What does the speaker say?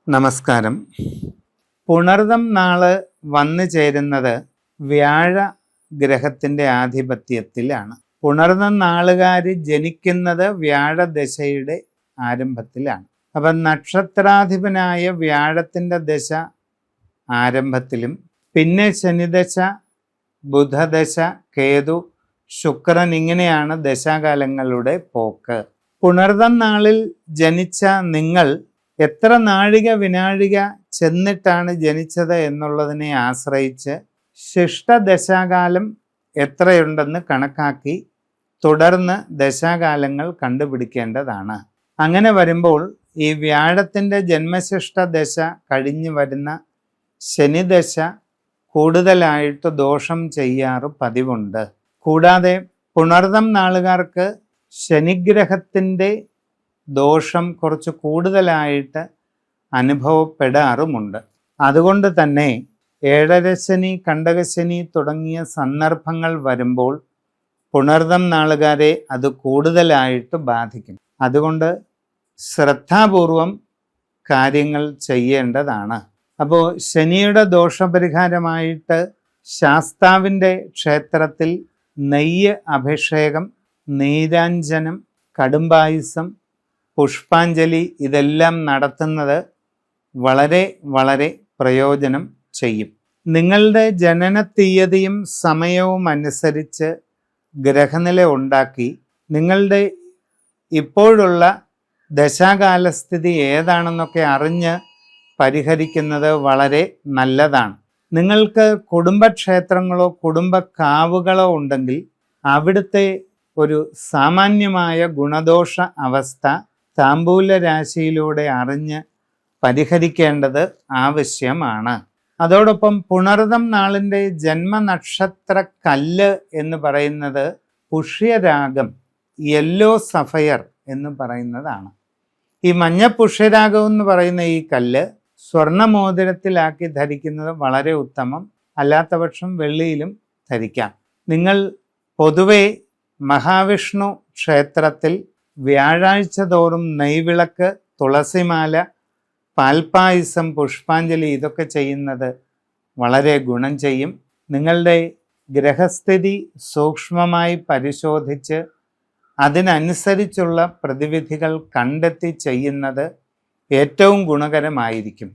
നമസ്കാരം. പുണർദം നാള് വന്നു ചേരുന്നത് വ്യാഴ ഗ്രഹത്തിൻ്റെ ആധിപത്യത്തിലാണ്. പുണർദം നാളുകാർ ജനിക്കുന്നത് വ്യാഴദശയുടെ ആരംഭത്തിലാണ്. അപ്പം നക്ഷത്രാധിപനായ വ്യാഴത്തിൻ്റെ ദശ ആരംഭത്തിലും പിന്നെ ശനിദശ, ബുധദശ, കേതു, ശുക്രൻ, ഇങ്ങനെയാണ് ദശാകാലങ്ങളുടെ പോക്ക്. പുണർദം നാളിൽ ജനിച്ച നിങ്ങൾ എത്ര നാഴിക വിനാഴിക ചെന്നിട്ടാണ് ജനിച്ചത് എന്നുള്ളതിനെ ആശ്രയിച്ച് ശിഷ്ടദശാകാലം എത്രയുണ്ടെന്ന് കണക്കാക്കി തുടർന്ന് ദശാകാലങ്ങൾ കണ്ടുപിടിക്കേണ്ടതാണ്. അങ്ങനെ വരുമ്പോൾ ഈ വ്യാഴത്തിൻ്റെ ജന്മശിഷ്ട ദശ കഴിഞ്ഞു വരുന്ന ശനിദശ കൂടുതലായിട്ട് ദോഷം ചെയ്യാറ് പതിവുണ്ട്. കൂടാതെ പുണർദം നാളുകാർക്ക് ശനിഗ്രഹത്തിൻ്റെ ദോഷം കുറച്ച് കൂടുതലായിട്ട് അനുഭവപ്പെടാറുമുണ്ട്. അതുകൊണ്ട് തന്നെ ഏഴരശനി, കണ്ടകശനി തുടങ്ങിയ സന്ദർഭങ്ങൾ വരുമ്പോൾ പുണർദം നാളുകാരെ അത് കൂടുതലായിട്ട് ബാധിക്കും. അതുകൊണ്ട് ശ്രദ്ധാപൂർവം കാര്യങ്ങൾ ചെയ്യേണ്ടതാണ്. അപ്പോൾ ശനിയുടെ ദോഷപരിഹാരമായിട്ട് ശാസ്താവിൻ്റെ ക്ഷേത്രത്തിൽ നെയ്യ് അഭിഷേകം, നീരാഞ്ജനം, കടുംബായുസം, പുഷ്പാഞ്ജലി ഇതെല്ലാം നടത്തുന്നത് വളരെ വളരെ പ്രയോജനം ചെയ്യും. നിങ്ങളുടെ ജനന തീയതിയും സമയവും അനുസരിച്ച് ഗ്രഹനില ഉണ്ടാക്കി നിങ്ങളുടെ ഇപ്പോഴുള്ള ദശാകാലസ്ഥിതി ഏതാണെന്നൊക്കെ അറിഞ്ഞ് പരിഹരിക്കുന്നത് വളരെ നല്ലതാണ്. നിങ്ങൾക്ക് കുടുംബക്ഷേത്രങ്ങളോ കുടുംബക്കാവുകളോ ഉണ്ടെങ്കിൽ അവിടുത്തെ ഒരു സാമാന്യമായ ഗുണദോഷ അവസ്ഥ താമ്പൂല രാശിയിലൂടെ അറിഞ്ഞ് പരിഹരിക്കേണ്ടത് ആവശ്യമാണ്. അതോടൊപ്പം പുണർദം നാളിൻ്റെ ജന്മനക്ഷത്ര കല്ല് എന്ന് പറയുന്നത് പുഷ്യരാഗം, യെല്ലോ സഫയർ എന്ന് പറയുന്നതാണ്. ഈ മഞ്ഞ പുഷ്യരാഗം എന്ന് പറയുന്ന ഈ കല്ല് സ്വർണ്ണമോതിരത്തിലാക്കി ധരിക്കുന്നത് വളരെ ഉത്തമം. അല്ലാത്ത പക്ഷം വെള്ളിയിലും ധരിക്കാം. നിങ്ങൾ പൊതുവെ മഹാവിഷ്ണു ക്ഷേത്രത്തിൽ വ്യാഴാഴ്ച തോറും നെയ്വിളക്ക്, തുളസിമാല, പാൽപ്പായസം, പുഷ്പാഞ്ജലി ഇതൊക്കെ ചെയ്യുന്നത് വളരെ ഗുണം ചെയ്യും. നിങ്ങളുടെ ഗ്രഹസ്ഥിതി സൂക്ഷ്മമായി പരിശോധിച്ച് അതിനനുസരിച്ചുള്ള പ്രതിവിധികൾ കണ്ടെത്തി ചെയ്യുന്നത് ഏറ്റവും ഗുണകരമായിരിക്കും.